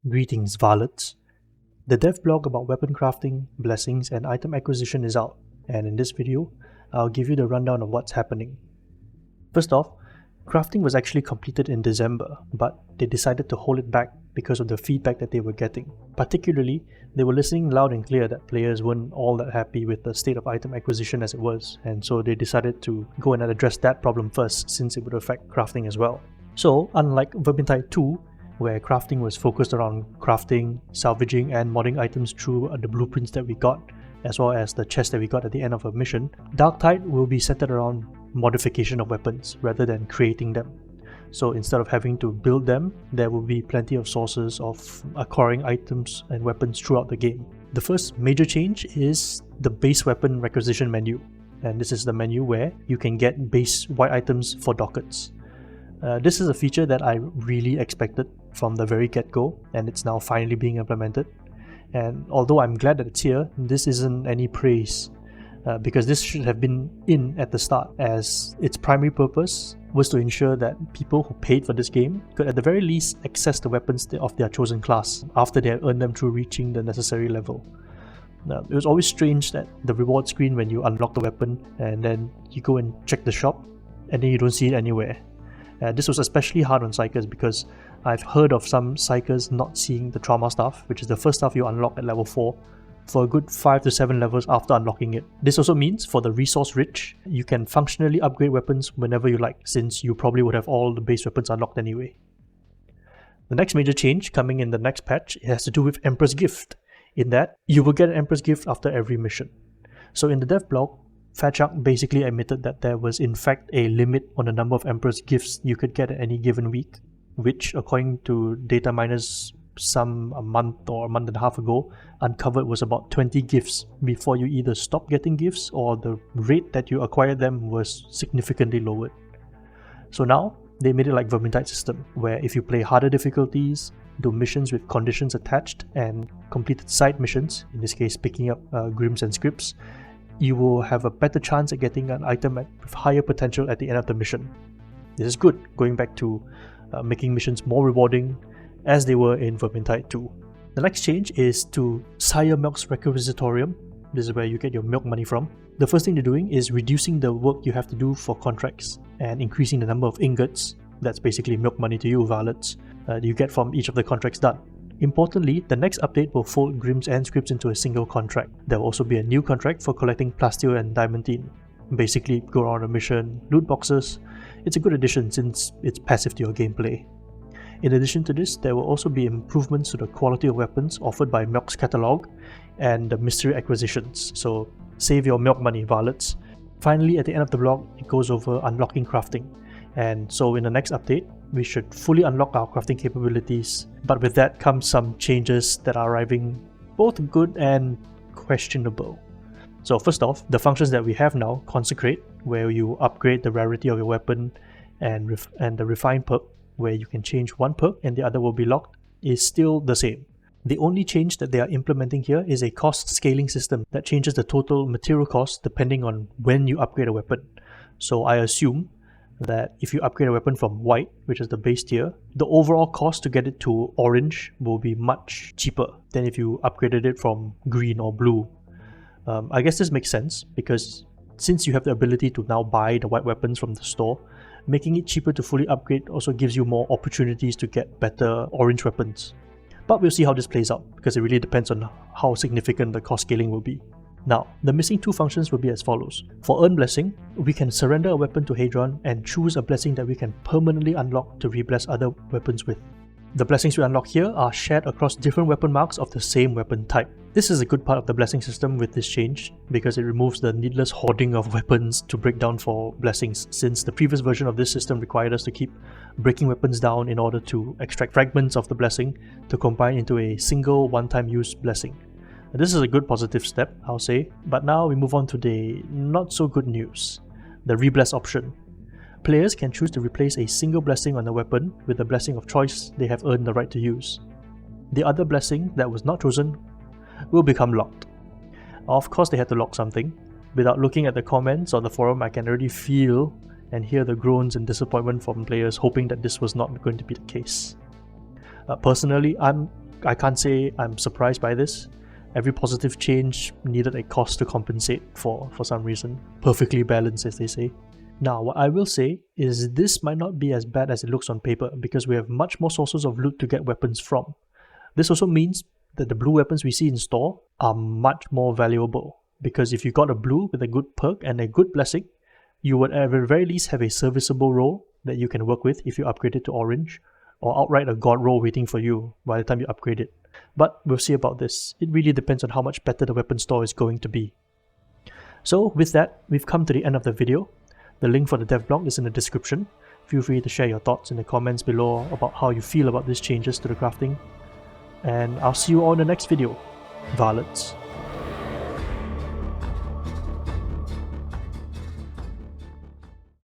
Greetings, varlets. The dev blog about weapon crafting, blessings, and item acquisition is out, and in this video, I'll give you the rundown of what's happening. First off, crafting was actually completed in December, but they decided to hold it back because of the feedback that they were getting. Particularly, they were listening loud and clear that players weren't all that happy with the state of item acquisition as it was, and so they decided to go and address that problem first since it would affect crafting as well. So, unlike Vermintide 2, where crafting was focused around crafting, salvaging, and modding items through the blueprints that we got, as well as the chest that we got at the end of a mission, Darktide will be centered around modification of weapons rather than creating them. So instead of having to build them, there will be plenty of sources of acquiring items and weapons throughout the game. The first major change is the base weapon requisition menu, and this is the menu where you can get base white items for dockets. This is a feature that I really expected from the very get-go, and it's now finally being implemented. And although I'm glad that it's here, this isn't any praise, because this should have been in at the start, as its primary purpose was to ensure that people who paid for this game could at the very least access the weapons of their chosen class after they had earned them through reaching the necessary level. It was always strange that the reward screen when you unlock the weapon and then you go and check the shop and then you don't see it anywhere. This was especially hard on Psychers because I've heard of some Psychers not seeing the trauma stuff, which is the first stuff you unlock at level 4, for a good 5 to 7 levels after unlocking it. This also means for the resource rich, you can functionally upgrade weapons whenever you like, since you probably would have all the base weapons unlocked anyway. The next major change coming in the next patch has to do with Emperor's Gift, in that you will get an Emperor's Gift after every mission. So in the dev blog, Fatshark basically admitted that there was in fact a limit on the number of Emperor's Gifts you could get at any given week, which according to data miners a month or a month and a half ago uncovered was about 20 gifts before you either stopped getting gifts or the rate that you acquired them was significantly lowered. So now they made it like Vermintide system, where if you play harder difficulties, do missions with conditions attached, and completed side missions, in this case picking up grims and scripts, you will have a better chance at getting an item with higher potential at the end of the mission. This is good, going back to making missions more rewarding as they were in Vermintide 2. The next change is to Sire Melk's Requisitorium. This is where you get your milk money from. The first thing they're doing is reducing the work you have to do for contracts and increasing the number of ingots, that's basically milk money to you varlets, you get from each of the contracts done. Importantly, the next update will fold grims and scripts into a single contract. There will also be a new contract for collecting plasteel and diamantine. Basically, go around a mission, loot boxes. It's a good addition since it's passive to your gameplay. In addition to this, there will also be improvements to the quality of weapons offered by Melk's catalog and the mystery acquisitions, so save your milk money, varlets. Finally, at the end of the blog, it goes over unlocking crafting, and so in the next update, we should fully unlock our crafting capabilities, but with that comes some changes that are arriving both good and questionable. So first off, the functions that we have now, Consecrate, where you upgrade the rarity of your weapon, and the Refine perk, where you can change one perk and the other will be locked, is still the same. The only change that they are implementing here is a cost scaling system that changes the total material cost depending on when you upgrade a weapon. So I assume that if you upgrade a weapon from white, which is the base tier, the overall cost to get it to orange will be much cheaper than if you upgraded it from green or blue. I guess this makes sense because since you have the ability to now buy the white weapons from the store, making it cheaper to fully upgrade also gives you more opportunities to get better orange weapons. But we'll see how this plays out, because it really depends on how significant the cost scaling will be. Now, the missing two functions will be as follows. For Earn Blessing, we can surrender a weapon to Hadron and choose a blessing that we can permanently unlock to rebless other weapons with. The blessings we unlock here are shared across different weapon marks of the same weapon type. This is a good part of the blessing system with this change, because it removes the needless hoarding of weapons to break down for blessings, since the previous version of this system required us to keep breaking weapons down in order to extract fragments of the blessing to combine into a single one-time use blessing. This is a good positive step, I'll say, but now we move on to the not so good news, the Rebless option. Players can choose to replace a single blessing on a weapon with a blessing of choice they have earned the right to use. The other blessing that was not chosen will become locked. Of course they had to lock something. Without looking at the comments on the forum, I can already feel and hear the groans and disappointment from players hoping that this was not going to be the case. Personally, I'm I can't say I'm surprised by this. Every positive change needed a cost to compensate for some reason. Perfectly balanced, as they say. Now, what I will say is this might not be as bad as it looks on paper because we have much more sources of loot to get weapons from. This also means that the blue weapons we see in store are much more valuable, because if you got a blue with a good perk and a good blessing, you would at the very least have a serviceable role that you can work with if you upgrade it to orange, or outright a god role waiting for you by the time you upgrade it. But we'll see about this. It really depends on how much better the weapon store is going to be. So with that, we've come to the end of the video. The link for the dev blog is in the description. Feel free to share your thoughts in the comments below about how you feel about these changes to the crafting. And I'll see you all in the next video. Varlets.